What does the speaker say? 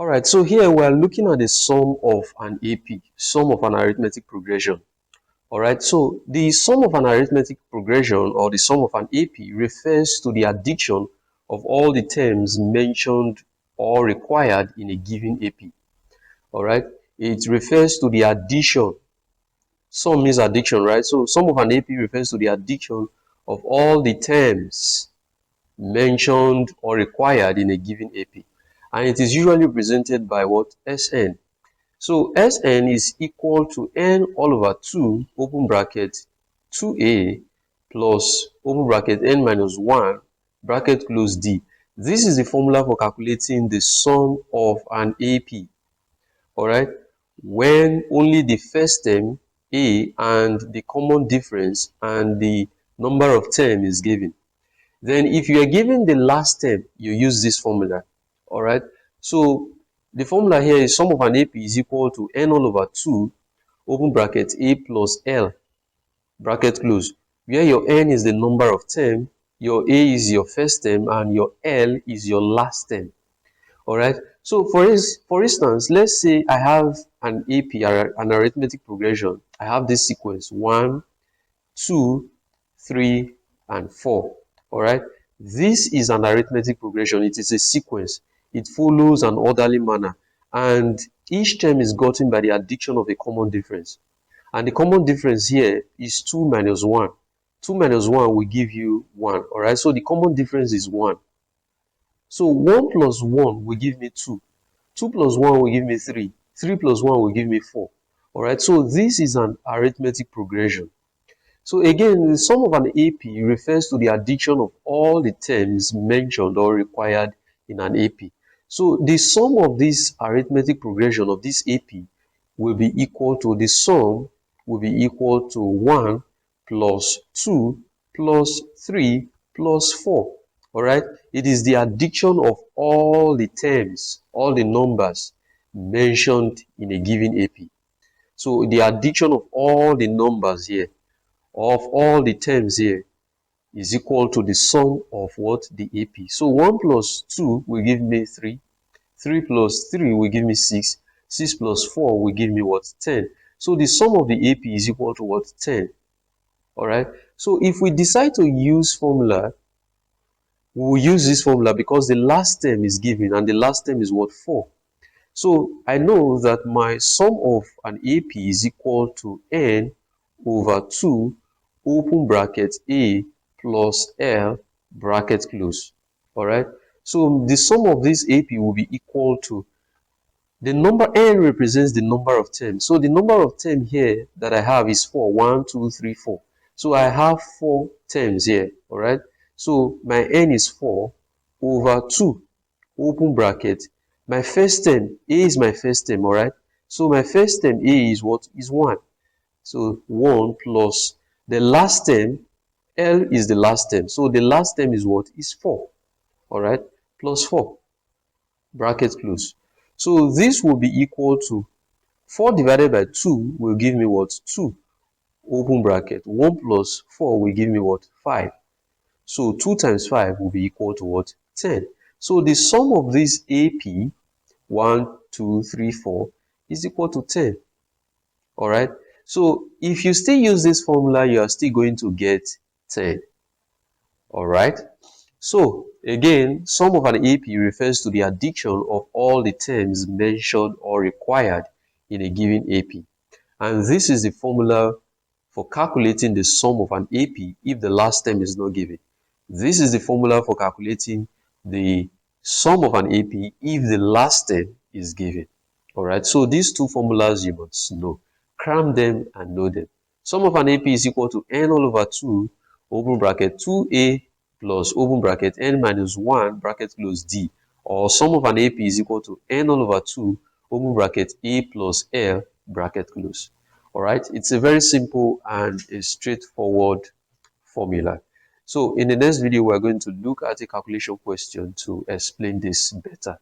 Alright, so here we are looking at the sum of an AP, sum of an arithmetic progression. Alright, so the sum of an arithmetic progression or the sum of an AP refers to the addition of all the terms mentioned or required in a given AP. Alright, it refers to the addition. Sum means addition, right? So sum of an AP refers to the addition of all the terms mentioned or required in a given AP. And it is usually represented by what? Sn. So Sn is equal to n all over 2 open bracket 2a plus open bracket n minus 1 bracket close d. This is the formula for calculating the sum of an AP. Alright, when only the first term a and the common difference and the number of term is given. Then if you are given the last term, you use this formula. Alright, so the formula here is sum of an AP is equal to n all over 2 open bracket a plus l bracket close, where your n is the number of term, your a is your first term, and your l is your last term. Alright, so for instance, let's say I have an AP, an arithmetic progression. I have this sequence 1, 2, 3, and 4. Alright, this is an arithmetic progression. It is a sequence. It follows an orderly manner, and each term is gotten by the addition of a common difference. And the common difference here is 2 minus 1. 2 minus 1 will give you 1. Alright, so the common difference is 1. So 1 plus 1 will give me 2. 2 plus 1 will give me 3. 3 plus 1 will give me 4. Alright, so this is an arithmetic progression. So again, the sum of an AP refers to the addition of all the terms mentioned or required in an AP. So the sum of this arithmetic progression of this AP will be equal to, the sum will be equal to 1 plus 2 plus 3 plus 4. Alright, it is the addition of all the terms, all the numbers mentioned in a given AP. So the addition of all the numbers here, of all the terms here, is equal to the sum of what? The AP. So 1 plus 2 will give me 3. 3 plus 3 will give me 6. 6 plus 4 will give me what? 10. So the sum of the AP is equal to what? 10. Alright. So if we decide to use formula, we will use this formula because the last term is given, and the last term is what? 4. So I know that my sum of an AP is equal to n over 2 open bracket a plus l bracket close. Alright, so the sum of this AP will be equal to, the number n represents the number of terms. So the number of terms here that I have is 4. 1, 2, 3, 4. So I have 4 terms here. Alright, so my n is 4 over 2 open bracket. My first term, a is my first term. Alright, so my first term a is what? Is 1. So 1 plus the last term, L is the last term. So the last term is what? Is 4. Alright, plus 4. Bracket close. So this will be equal to 4 divided by 2 will give me what? 2. Open bracket. 1 plus 4 will give me what? 5. So 2 times 5 will be equal to what? 10. So the sum of this AP, 1, 2, 3, 4, is equal to 10. Alright, so if you still use this formula, you are still going to get 10. Alright, so again, sum of an AP refers to the addition of all the terms mentioned or required in a given AP. And this is the formula for calculating the sum of an AP if the last term is not given. This is the formula for calculating the sum of an AP if the last term is given. Alright, so these two formulas you must know. Cram them and know them. Sum of an AP is equal to n all over 2 open bracket 2a plus open bracket n minus 1 bracket close d, or sum of an AP is equal to n all over 2 open bracket a plus l bracket close. Alright, it's a very simple and a straightforward formula. So in the next video, we're going to look at a calculation question to explain this better.